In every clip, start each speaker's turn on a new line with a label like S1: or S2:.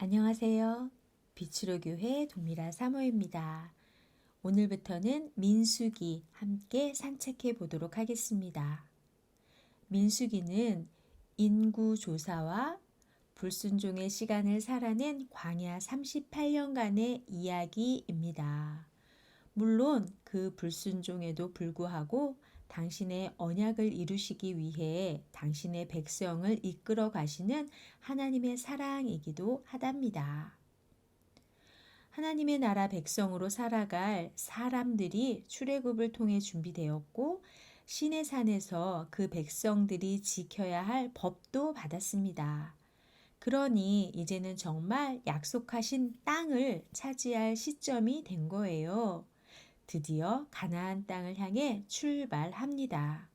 S1: 안녕하세요. 빛으로 교회 동미라 사모입니다. 오늘부터는 민수기 함께 산책해 보도록 하겠습니다. 민수기는 인구 조사와 불순종의 시간을 살아낸 광야 38년간의 이야기입니다. 물론 그 불순종에도 불구하고 당신의 언약을 이루시기 위해 당신의 백성을 이끌어 가시는 하나님의 사랑이기도 하답니다. 하나님의 나라 백성으로 살아갈 사람들이 출애굽을 통해 준비되었고 시내산에서 그 백성들이 지켜야 할 법도 받았습니다. 그러니 이제는 정말 약속하신 땅을 차지할 시점이 된 거예요. 드디어 가나안 땅을 향해 출발합니다.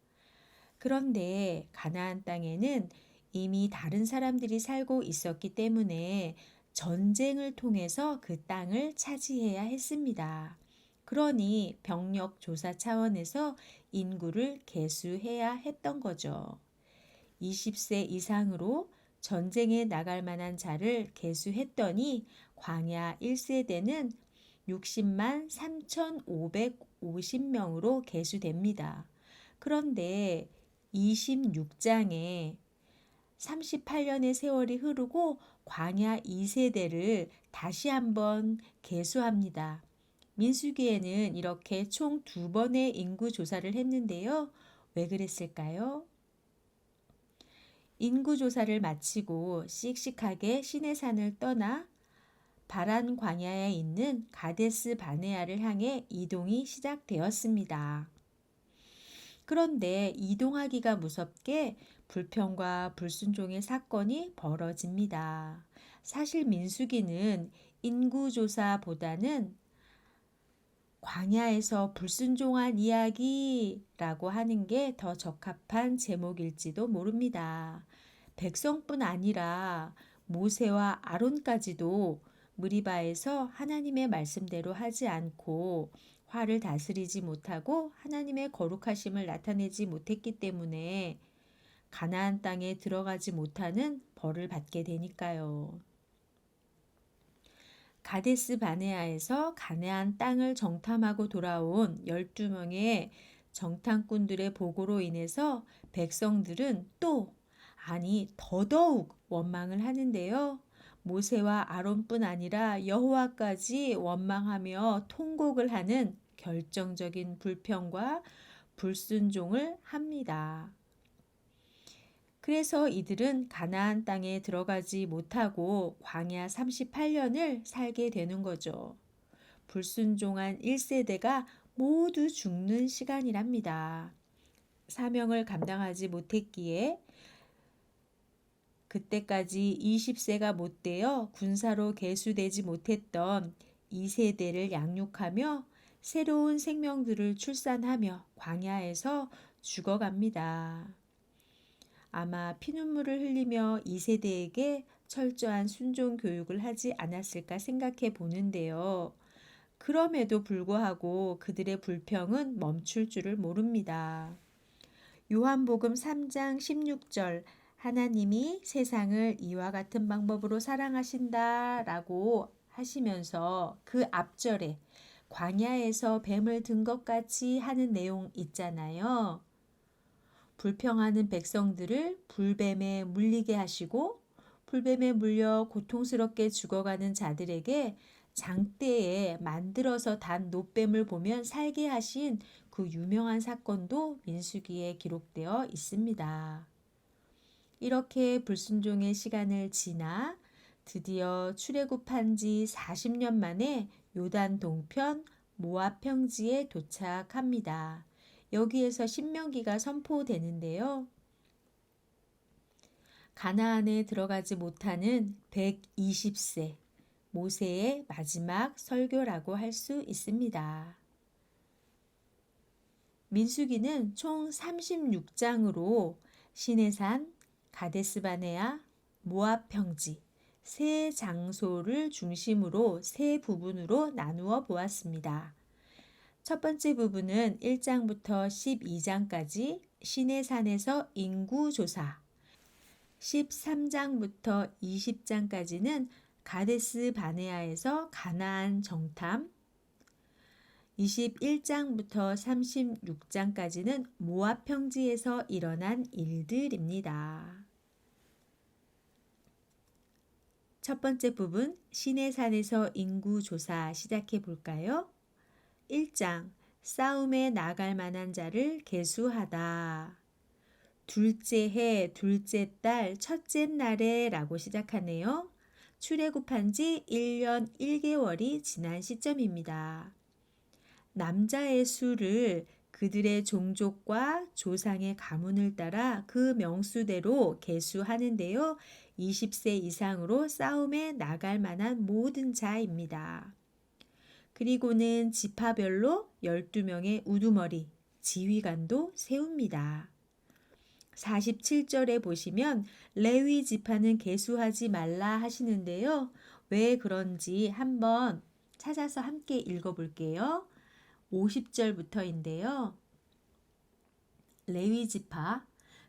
S1: 그런데 가나안 땅에는 이미 다른 사람들이 살고 있었기 때문에 전쟁을 통해서 그 땅을 차지해야 했습니다. 그러니 병력 조사 차원에서 인구를 계수해야 했던 거죠. 20세 이상으로 전쟁에 나갈 만한 자를 계수했더니 광야 1세대는 60만 3,550명으로 계수됩니다. 그런데 26장에 38년의 세월이 흐르고 광야 2세대를 다시 한번 계수합니다. 민수기에는 이렇게 총 2번의 인구 조사를 했는데요. 왜 그랬을까요? 인구 조사를 마치고 씩씩하게 시내산을 떠나 바란 광야에 있는 가데스 바네아를 향해 이동이 시작되었습니다. 그런데 이동하기가 무섭게 불평과 불순종의 사건이 벌어집니다. 사실 민수기는 인구조사보다는 광야에서 불순종한 이야기라고 하는 게 더 적합한 제목일지도 모릅니다. 백성뿐 아니라 모세와 아론까지도 무리바에서 하나님의 말씀대로 하지 않고 화를 다스리지 못하고 하나님의 거룩하심을 나타내지 못했기 때문에 가나안 땅에 들어가지 못하는 벌을 받게 되니까요. 가데스 바네아에서 가나안 땅을 정탐하고 돌아온 12명의 정탐꾼들의 보고로 인해서 백성들은 더더욱 원망을 하는데요. 모세와 아론뿐 아니라 여호와까지 원망하며 통곡을 하는 결정적인 불평과 불순종을 합니다. 그래서 이들은 가나안 땅에 들어가지 못하고 광야 38년을 살게 되는 거죠. 불순종한 1세대가 모두 죽는 시간이랍니다. 사명을 감당하지 못했기에 그때까지 20세가 못 되어 군사로 계수되지 못했던 2세대를 양육하며 새로운 생명들을 출산하며 광야에서 죽어갑니다. 아마 피눈물을 흘리며 2세대에게 철저한 순종 교육을 하지 않았을까 생각해 보는데요. 그럼에도 불구하고 그들의 불평은 멈출 줄을 모릅니다. 요한복음 3장 16절 하나님이 세상을 이와 같은 방법으로 사랑하신다 라고 하시면서 그 앞절에 광야에서 뱀을 든 것 같이 하는 내용 있잖아요. 불평하는 백성들을 불뱀에 물리게 하시고 불뱀에 물려 고통스럽게 죽어가는 자들에게 장대에 만들어서 단 노뱀을 보면 살게 하신 그 유명한 사건도 민수기에 기록되어 있습니다. 이렇게 불순종의 시간을 지나 드디어 출애굽한 지 40년 만에 요단 동편 모압 평지에 도착합니다. 여기에서 신명기가 선포되는데요. 가나안에 들어가지 못하는 120세 모세의 마지막 설교라고 할 수 있습니다. 민수기는 총 36장으로 시내산, 가데스바네아, 모압 평지 세 장소를 중심으로 세 부분으로 나누어 보았습니다. 첫 번째 부분은 1장부터 12장까지 시내산에서 인구조사, 13장부터 20장까지는 가데스 바네아에서 가나안 정탐, 21장부터 36장까지는 모압 평지에서 일어난 일들입니다. 첫 번째 부분 시내산에서 인구 조사 시작해 볼까요? 1장 싸움에 나갈 만한 자를 계수하다. 둘째 해 둘째 달 첫째 날에 라고 시작하네요. 출애굽한 지 1년 1개월이 지난 시점입니다. 남자의 수를 그들의 종족과 조상의 가문을 따라 그 명수대로 계수하는데요. 20세 이상으로 싸움에 나갈 만한 모든 자입니다. 그리고는 지파별로 12명의 우두머리, 지휘관도 세웁니다. 47절에 보시면 레위 지파는 계수하지 말라 하시는데요. 왜 그런지 한번 찾아서 함께 읽어볼게요. 50절부터인데요. 레위 지파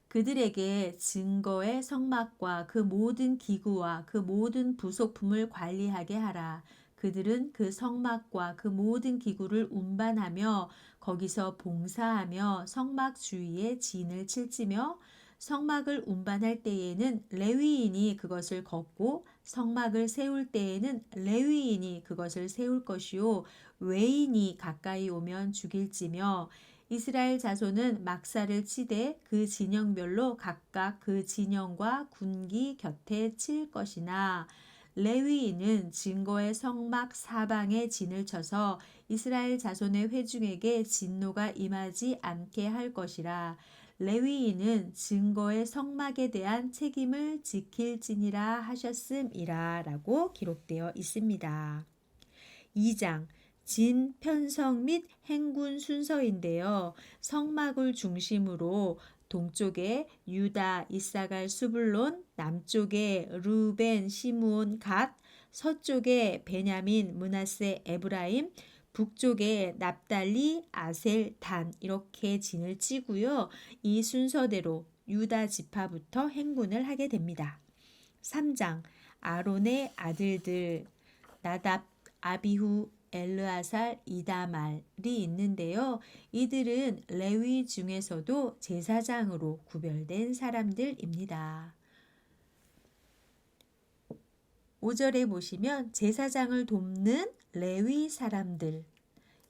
S1: 그들에게 증거의 성막과 그 모든 기구와 그 모든 부속품을 관리하게 하라. 그들은 그 성막과 그 모든 기구를 운반하며 거기서 봉사하며 성막 주위에 진을 칠지며 성막을 운반할 때에는 레위인이 그것을 걷고 성막을 세울 때에는 레위인이 그것을 세울 것이요 외인이 가까이 오면 죽일지며 이스라엘 자손은 막사를 치되 그 진영별로 각각 그 진영과 군기 곁에 칠 것이나 레위인은 증거의 성막 사방에 진을 쳐서 이스라엘 자손의 회중에게 진노가 임하지 않게 할 것이라. 레위인은 증거의 성막에 대한 책임을 지킬지니라 하셨음이라 라고 기록되어 있습니다. 2장 진, 편성 및 행군 순서인데요. 성막을 중심으로 동쪽에 유다, 이사갈, 수불론, 남쪽에 르벤, 시므온, 갓, 서쪽에 베냐민, 므낫세, 에브라임, 북쪽에 납달리, 아셀, 단 이렇게 진을 치고요. 이 순서대로 유다 지파부터 행군을 하게 됩니다. 3장 아론의 아들들 나답, 아비후, 엘르아살, 이다말이 있는데요. 이들은 레위 중에서도 제사장으로 구별된 사람들입니다. 5절에 보시면 제사장을 돕는 레위 사람들,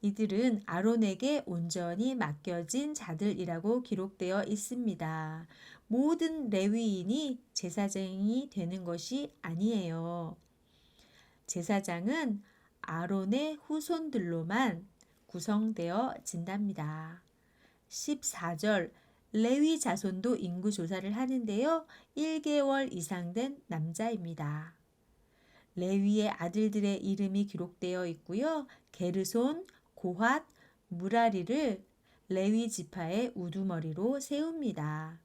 S1: 이들은 아론에게 온전히 맡겨진 자들이라고 기록되어 있습니다. 모든 레위인이 제사장이 되는 것이 아니에요. 제사장은 아론의 후손들로만 구성되어진답니다. 14절 레위 자손도 인구 조사를 하는데요. 1개월 이상 된 남자입니다. 레위의 아들들의 이름이 기록되어 있고요. 게르손, 고핫, 무라리를 레위 지파의 우두머리로 세웁니다.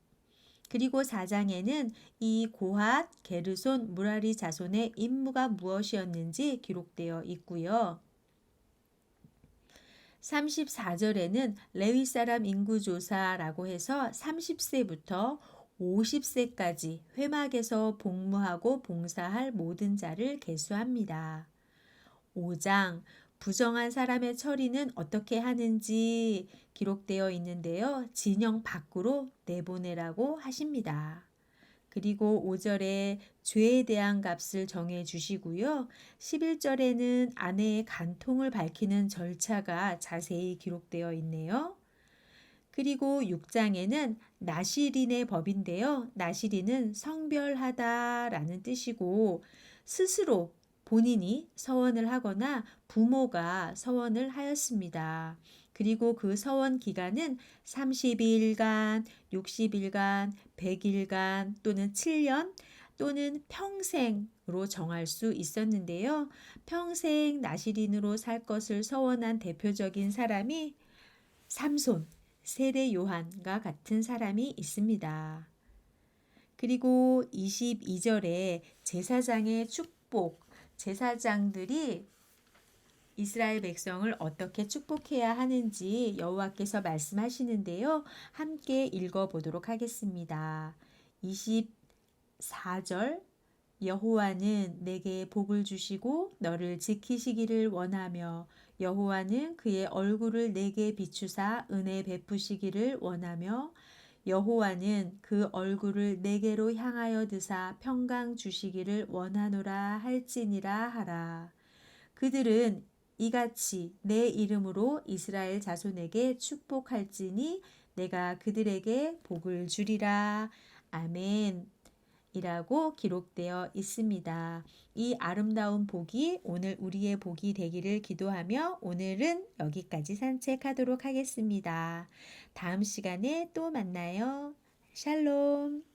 S1: 그리고 4장에는 이 고핫, 게르손, 무라리 자손의 임무가 무엇이었는지 기록되어 있고요. 34절에는 레위 사람 인구조사라고 해서 30세부터 50세까지 회막에서 복무하고 봉사할 모든 자를 계수합니다. 5장 부정한 사람의 처리는 어떻게 하는지 기록되어 있는데요. 진영 밖으로 내보내라고 하십니다. 그리고 5절에 죄에 대한 값을 정해 주시고요. 11절에는 아내의 간통을 밝히는 절차가 자세히 기록되어 있네요. 그리고 6장에는 나시린의 법인데요. 나시린은 성별하다라는 뜻이고 스스로 본인이 서원을 하거나 부모가 서원을 하였습니다. 그리고 그 서원 기간은 30일간, 60일간, 100일간 또는 7년 또는 평생으로 정할 수 있었는데요. 평생 나시린으로 살 것을 서원한 대표적인 사람이 삼손, 세례 요한과 같은 사람이 있습니다. 그리고 22절에 제사장의 축복, 제사장들이 이스라엘 백성을 어떻게 축복해야 하는지 여호와께서 말씀하시는데요. 함께 읽어보도록 하겠습니다. 24절 여호와는 내게 복을 주시고 너를 지키시기를 원하며 여호와는 그의 얼굴을 내게 비추사 은혜 베푸시기를 원하며 여호와는 그 얼굴을 내게로 향하여 드사 평강 주시기를 원하노라 할지니라 하라. 그들은 이같이 내 이름으로 이스라엘 자손에게 축복할지니 내가 그들에게 복을 주리라. 아멘. 이라고 기록되어 있습니다. 이 아름다운 복이 오늘 우리의 복이 되기를 기도하며 오늘은 여기까지 산책하도록 하겠습니다. 다음 시간에 또 만나요. 샬롬.